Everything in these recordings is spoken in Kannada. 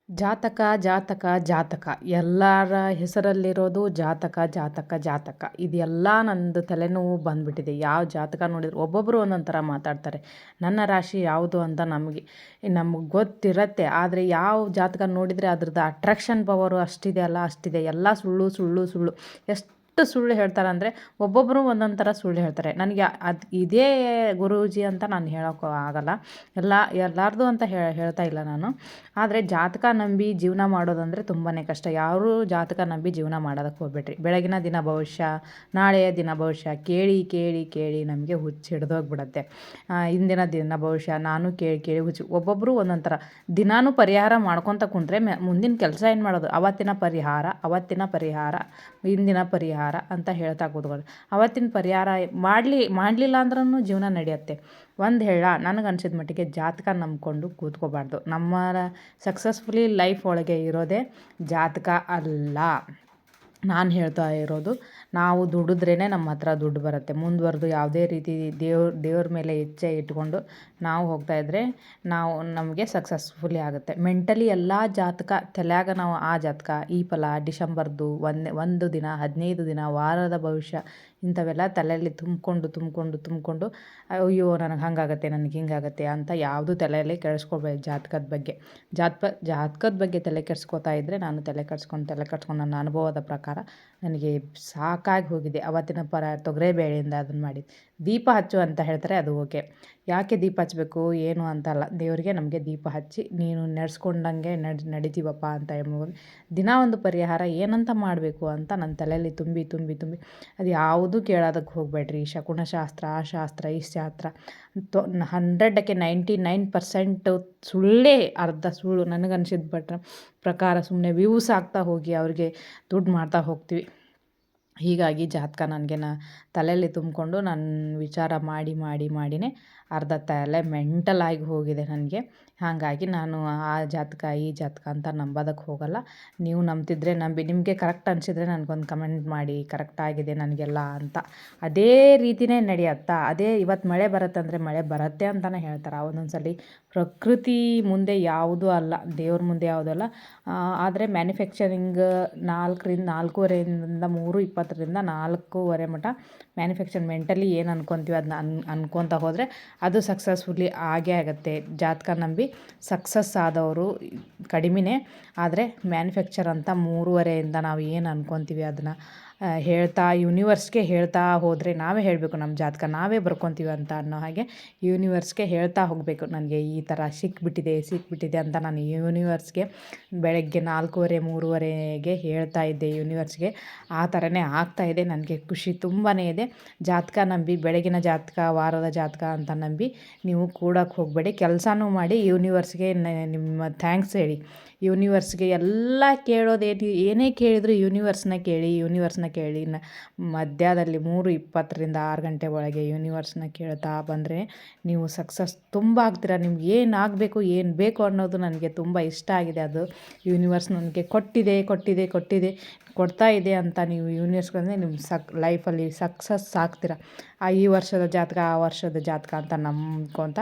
ಜಾತಕ ಜಾತಕ ಜಾತಕ ಎಲ್ಲರ ಹೆಸರಲ್ಲಿರೋದು ಜಾತಕ ಜಾತಕ ಜಾತಕ ಇದೆಲ್ಲ ನಂದು ತಲೆನೋವು ಬಂದುಬಿಟ್ಟಿದೆ. ಯಾವ ಜಾತಕ ನೋಡಿದ್ರು ಒಬ್ಬೊಬ್ಬರು ಒಂದೊಂದು ಥರ ಮಾತಾಡ್ತಾರೆ. ನನ್ನ ರಾಶಿ ಯಾವುದು ಅಂತ ನಮಗೆ ಗೊತ್ತಿರತ್ತೆ. ಆದರೆ ಯಾವ ಜಾತಕ ನೋಡಿದರೆ ಅದ್ರದ್ದು ಅಟ್ರಾಕ್ಷನ್ ಪವರು ಅಷ್ಟಿದೆ ಅಲ್ಲ, ಅಷ್ಟಿದೆ. ಎಲ್ಲ ಸುಳ್ಳು ಸುಳ್ಳು ಸುಳ್ಳು. ಎಷ್ಟು ಸುಳ್ಳು ಹೇಳ್ತಾರೆ ಅಂದರೆ ಒಬ್ಬೊಬ್ಬರು ಒಂದೊಂದು ಥರ ಸುಳ್ಳು ಹೇಳ್ತಾರೆ. ನನಗೆ ಇದೇ ಗುರೂಜಿ ಅಂತ ನಾನು ಹೇಳೋಕ್ಕೂ ಆಗಲ್ಲ. ಎಲ್ಲರದು ಅಂತ ಹೇಳ್ತಾ ಇಲ್ಲ ನಾನು. ಆದರೆ ಜಾತಕ ನಂಬಿ ಜೀವನ ಮಾಡೋದಂದರೆ ತುಂಬಾ ಕಷ್ಟ. ಯಾರೂ ಜಾತಕ ನಂಬಿ ಜೀವನ ಮಾಡೋದಕ್ಕೆ ಹೋಗ್ಬೇಡ್ರಿ. ಬೆಳಗಿನ ದಿನ ಭವಿಷ್ಯ, ನಾಳೆಯ ದಿನ ಭವಿಷ್ಯ ಕೇಳಿ ಕೇಳಿ ಕೇಳಿ ನಮಗೆ ಹುಚ್ಚು ಹಿಡ್ದೋಗ್ಬಿಡತ್ತೆ. ಇಂದಿನ ದಿನ ಭವಿಷ್ಯ ನಾನು ಕೇಳಿ ಕೇಳಿ ಹುಚ್ಚು. ಒಬ್ಬೊಬ್ಬರು ಒಂದೊಂದು ಥರ ದಿನಾನೂ ಪರಿಹಾರ ಮಾಡ್ಕೊತ ಕುಂತ್ರೆ ಮುಂದಿನ ಕೆಲಸ ಏನು ಮಾಡೋದು? ಅವತ್ತಿನ ಪರಿಹಾರ ಇಂದಿನ ಪರಿಹಾರ ಅಂತ ಹೇಳ್ತಾ ಕೂತ್ಕೊಳ್ಳಿ. ಅವತ್ತಿನ ಪರಿಹಾರ ಮಾಡಲಿಲ್ಲ ಅಂದ್ರೂ ಜೀವನ ನಡೆಯುತ್ತೆ. ಒಂದು ನನಗೆ ಅನಿಸಿದ ಮಟ್ಟಿಗೆ ಜಾತಕ ನಂಬ್ಕೊಂಡು ಕೂತ್ಕೋಬಾರ್ದು. ನಮ್ಮ ಸಕ್ಸಸ್ಫುಲಿ ಲೈಫ್ ಒಳಗೆ ಇರೋದೇ ಜಾತಕ ಅಲ್ಲ. ನಾನು ಹೇಳ್ತಾ ಇರೋದು, ನಾವು ದುಡಿದ್ರೇ ನಮ್ಮ ಹತ್ರ ದುಡ್ಡು ಬರುತ್ತೆ. ಮುಂದುವರೆದು ಯಾವುದೇ ರೀತಿ ದೇವ್ರ ಮೇಲೆ ಇಚ್ಛೆ ಇಟ್ಕೊಂಡು ನಾವು ಹೋಗ್ತಾಯಿದ್ರೆ ನಮಗೆ ಸಕ್ಸಸ್ಫುಲಿ ಆಗುತ್ತೆ. ಮೆಂಟಲಿ ಎಲ್ಲ ಜಾತಕ ತಲೆಯಾಗ ನಾವು ಆ ಜಾತಕ, ಈ ಫಲ, ಡಿಸೆಂಬರ್ದು ಒಂದು ದಿನ, 15 ದಿನ, ವಾರದ ಭವಿಷ್ಯ ಇಂಥವೆಲ್ಲ ತಲೆಯಲ್ಲಿ ತುಂಬಿಕೊಂಡು ಅಯ್ಯೋ ನನಗೆ ಹಾಗಾಗತ್ತೆ, ನನಗೆ ಹಿಂಗಾಗತ್ತೆ ಅಂತ ಯಾವುದು ತಲೆಯಲ್ಲಿ ಕೆಡಿಸ್ಕೋಬೇಡಿ. ಜಾತಕದ ಬಗ್ಗೆ ತಲೆ ಕೆಡಿಸ್ಕೋತಾ ಇದ್ದರೆ ನಾನು ತಲೆ ಕೆಡಿಸ್ಕೊಂಡು ನನ್ನ ಅನುಭವದ ಪ್ರಕಾರ ನನಗೆ ಸಾಕಾಗಿ ಹೋಗಿದೆ. ಅವತ್ತಿನ ತೊಗರಿಬೇಳೆಯಿಂದ ಅದನ್ನು ಮಾಡಿ ದೀಪ ಹಚ್ಚು ಅಂತ ಹೇಳ್ತಾರೆ, ಅದು ಓಕೆ. ಯಾಕೆ ದೀಪ ಹಚ್ಚಬೇಕು ಏನು ಅಂತಲ್ಲ, ದೇವರಿಗೆ ನಮಗೆ ದೀಪ ಹಚ್ಚಿ ನೀನು ನಡೆಸ್ಕೊಂಡಂಗೆ ನಡಿತೀವಪ್ಪ ಅಂತ ಹೇಳ್ಬೋದು. ದಿನ ಒಂದು ಪರಿಹಾರ ಏನಂತ ಮಾಡಬೇಕು ಅಂತ ನನ್ನ ತಲೆಯಲ್ಲಿ ತುಂಬಿ ಅದು ಯಾವುದೂ ಕೇಳೋದಕ್ಕೆ ಹೋಗಬೇಡ್ರಿ. ಶಕುನಶಾಸ್ತ್ರ, ಆ ಶಾಸ್ತ್ರ, ಈ ಶಾಸ್ತ್ರ 100ಕ್ಕೆ 99% ಸುಳ್ಳೇ, ಅರ್ಧ ಸುಳ್ಳು. ನನಗನ್ಸಿದ ಪ್ರಕಾರ ಸುಮ್ಮನೆ ವ್ಯೂಸ್ ಆಗ್ತಾ ಹೋಗಿ ಅವ್ರಿಗೆ ದುಡ್ಡು ಮಾಡ್ತಾ ಹೋಗ್ತೀವಿ. ಹೀಗಾಗಿ ಜಾತಕ ನನಗೆ ತಲೆಯಲ್ಲಿ ತುಂಬಿಕೊಂಡು ನಾನು ವಿಚಾರ ಮಾಡಿನೇ ಅರ್ಧ ತಲೆ ಮೆಂಟಲ್ ಆಗಿ ಹೋಗಿದೆ ನನಗೆ. ಹಾಗಾಗಿ ನಾನು ಆ ಜಾತಕ ಈ ಜಾತಕ ಅಂತ ನಂಬೋದಕ್ಕೆ ಹೋಗಲ್ಲ. ನೀವು ನಂಬ್ತಿದ್ರೆ ನಂಬಿ. ನಿಮಗೆ ಕರೆಕ್ಟ್ ಅನಿಸಿದರೆ ನನಗೊಂದು ಕಮೆಂಟ್ ಮಾಡಿ, ಕರೆಕ್ಟಾಗಿದೆ ನನಗೆಲ್ಲ ಅಂತ. ಅದೇ ರೀತಿಯೇ ನಡೆಯುತ್ತಾ? ಅದೇ ಇವತ್ತು ಮಳೆ ಬರುತ್ತಂದರೆ ಮಳೆ ಬರುತ್ತೆ ಅಂತಲೇ ಹೇಳ್ತಾರೆ. ಒಂದೊಂದು ಸಲ ಪ್ರಕೃತಿ ಮುಂದೆ ಯಾವುದೂ ಅಲ್ಲ, ದೇವ್ರ ಮುಂದೆ ಯಾವುದೂ ಅಲ್ಲ. ಆದರೆ ಮ್ಯಾನುಫ್ಯಾಕ್ಚರಿಂಗ್ 4:45 3:20 4:15 ಮಟ್ಟ ಮ್ಯಾನುಫ್ಯಾಕ್ಚರ್ ಏನು ಅನ್ಕೊತೀವಿ ಅದನ್ನ ಅನ್ಕೊತ ಹೋದರೆ ಅದು ಸಕ್ಸಸ್ಫುಲಿ ಆಗೇ ಆಗುತ್ತೆ. ಜಾತಕ ನಂಬಿ ಸಕ್ಸಸ್ ಆದವರು ಕಡಿಮೆನೇ. ಆದರೆ ಮ್ಯಾನುಫ್ಯಾಕ್ಚರ್ ಅಂತ 3:30 ನಾವು ಏನು ಅನ್ಕೊತೀವಿ ಅದನ್ನು ಯೂನಿವರ್ಸ್ಗೆ ಹೇಳ್ತಾ ಹೋದರೆ, ನಾವೇ ಹೇಳಬೇಕು ನಮ್ಮ ಜಾತಕ ನಾವೇ ಬರ್ಕೊತೀವಿ ಅಂತ ಅನ್ನೋ ಹಾಗೆ ಯೂನಿವರ್ಸ್ಗೆ ಹೇಳ್ತಾ ಹೋಗಬೇಕು. ನನಗೆ ಈ ಥರ ಸಿಕ್ಬಿಟ್ಟಿದೆ ಅಂತ ನಾನು ಯೂನಿವರ್ಸ್ಗೆ ಬೆಳಗ್ಗೆ 4:30 3:30ಗೆ ಹೇಳ್ತಾ ಇದ್ದೆ ಯೂನಿವರ್ಸ್ಗೆ. ಆ ಥರನೇ ಆಗ್ತಾಯಿದೆ. ನನಗೆ ಖುಷಿ ತುಂಬಾ ಇದೆ. ಜಾತಕ ನಂಬಿ, ಬೆಳಗಿನ ಜಾತಕ, ವಾರದ ಜಾತಕ ಅಂತ ನಂಬಿ ನೀವು ಕೂಡಕ್ಕೆ ಹೋಗಬೇಡಿ. ಕೆಲಸನೂ ಮಾಡಿ ಯೂನಿವರ್ಸ್ಗೆ ನಿಮ್ಮ ಥ್ಯಾಂಕ್ಸ್ ಹೇಳಿ. ಯೂನಿವರ್ಸ್ಗೆ ಎಲ್ಲ ಏನೇ ಕೇಳಿದರೂ ಯೂನಿವರ್ಸ್ನ ಕೇಳಿ ಮಧ್ಯದಲ್ಲಿ 3:20 6 ಗಂಟೆ ಒಳಗೆ ಯೂನಿವರ್ಸ್ನ ಕೇಳ್ತಾ ಬಂದರೆ ನೀವು ಸಕ್ಸಸ್ ತುಂಬ ಆಗ್ತೀರ. ನಿಮ್ಗೆ ಏನು ಆಗಬೇಕು, ಏನು ಬೇಕು ಅನ್ನೋದು ನನಗೆ ತುಂಬ ಇಷ್ಟ ಆಗಿದೆ. ಅದು ಯೂನಿವರ್ಸ್ ನನಗೆ ಕೊಡ್ತಾ ಇದೆ ಅಂತ ನೀವು ಯೂನಿವರ್ಸ್ಗೆ ನಿಮ್ಮ ಲೈಫಲ್ಲಿ ಸಕ್ಸಸ್ ಆಗ್ತೀರ. ಈ ವರ್ಷದ ಜಾತಕ ಆ ವರ್ಷದ ಜಾತಕ ಅಂತ ನಂಬ್ಕೊತ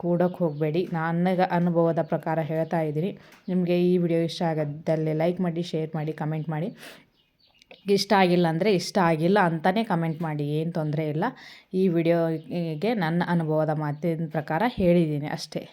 ಕೂಡಕ್ಕೆ ಹೋಗಬೇಡಿ. ನನಗೆ ಅನುಭವದ ಪ್ರಕಾರ ಹೇಳ್ತಾ ಇದ್ದೀನಿ. ನಿಮಗೆ ಈ ವಿಡಿಯೋ ಇಷ್ಟ ಆಗಿದ್ದಲ್ಲಿ ಲೈಕ್ ಮಾಡಿ, ಶೇರ್ ಮಾಡಿ, ಕಮೆಂಟ್ ಮಾಡಿ. ಇಷ್ಟ ಆಗಿಲ್ಲ ಅಂದರೆ ಇಷ್ಟ ಆಗಿಲ್ಲ ಅಂತಲೇ ಕಮೆಂಟ್ ಮಾಡಿ, ಏನು ತೊಂದರೆ ಇಲ್ಲ. ಈ ವಿಡಿಯೋಗೆ ನನ್ನ ಅನುಭವದ ಮಾತಿನ ಪ್ರಕಾರ ಹೇಳಿದ್ದೀನಿ ಅಷ್ಟೇ.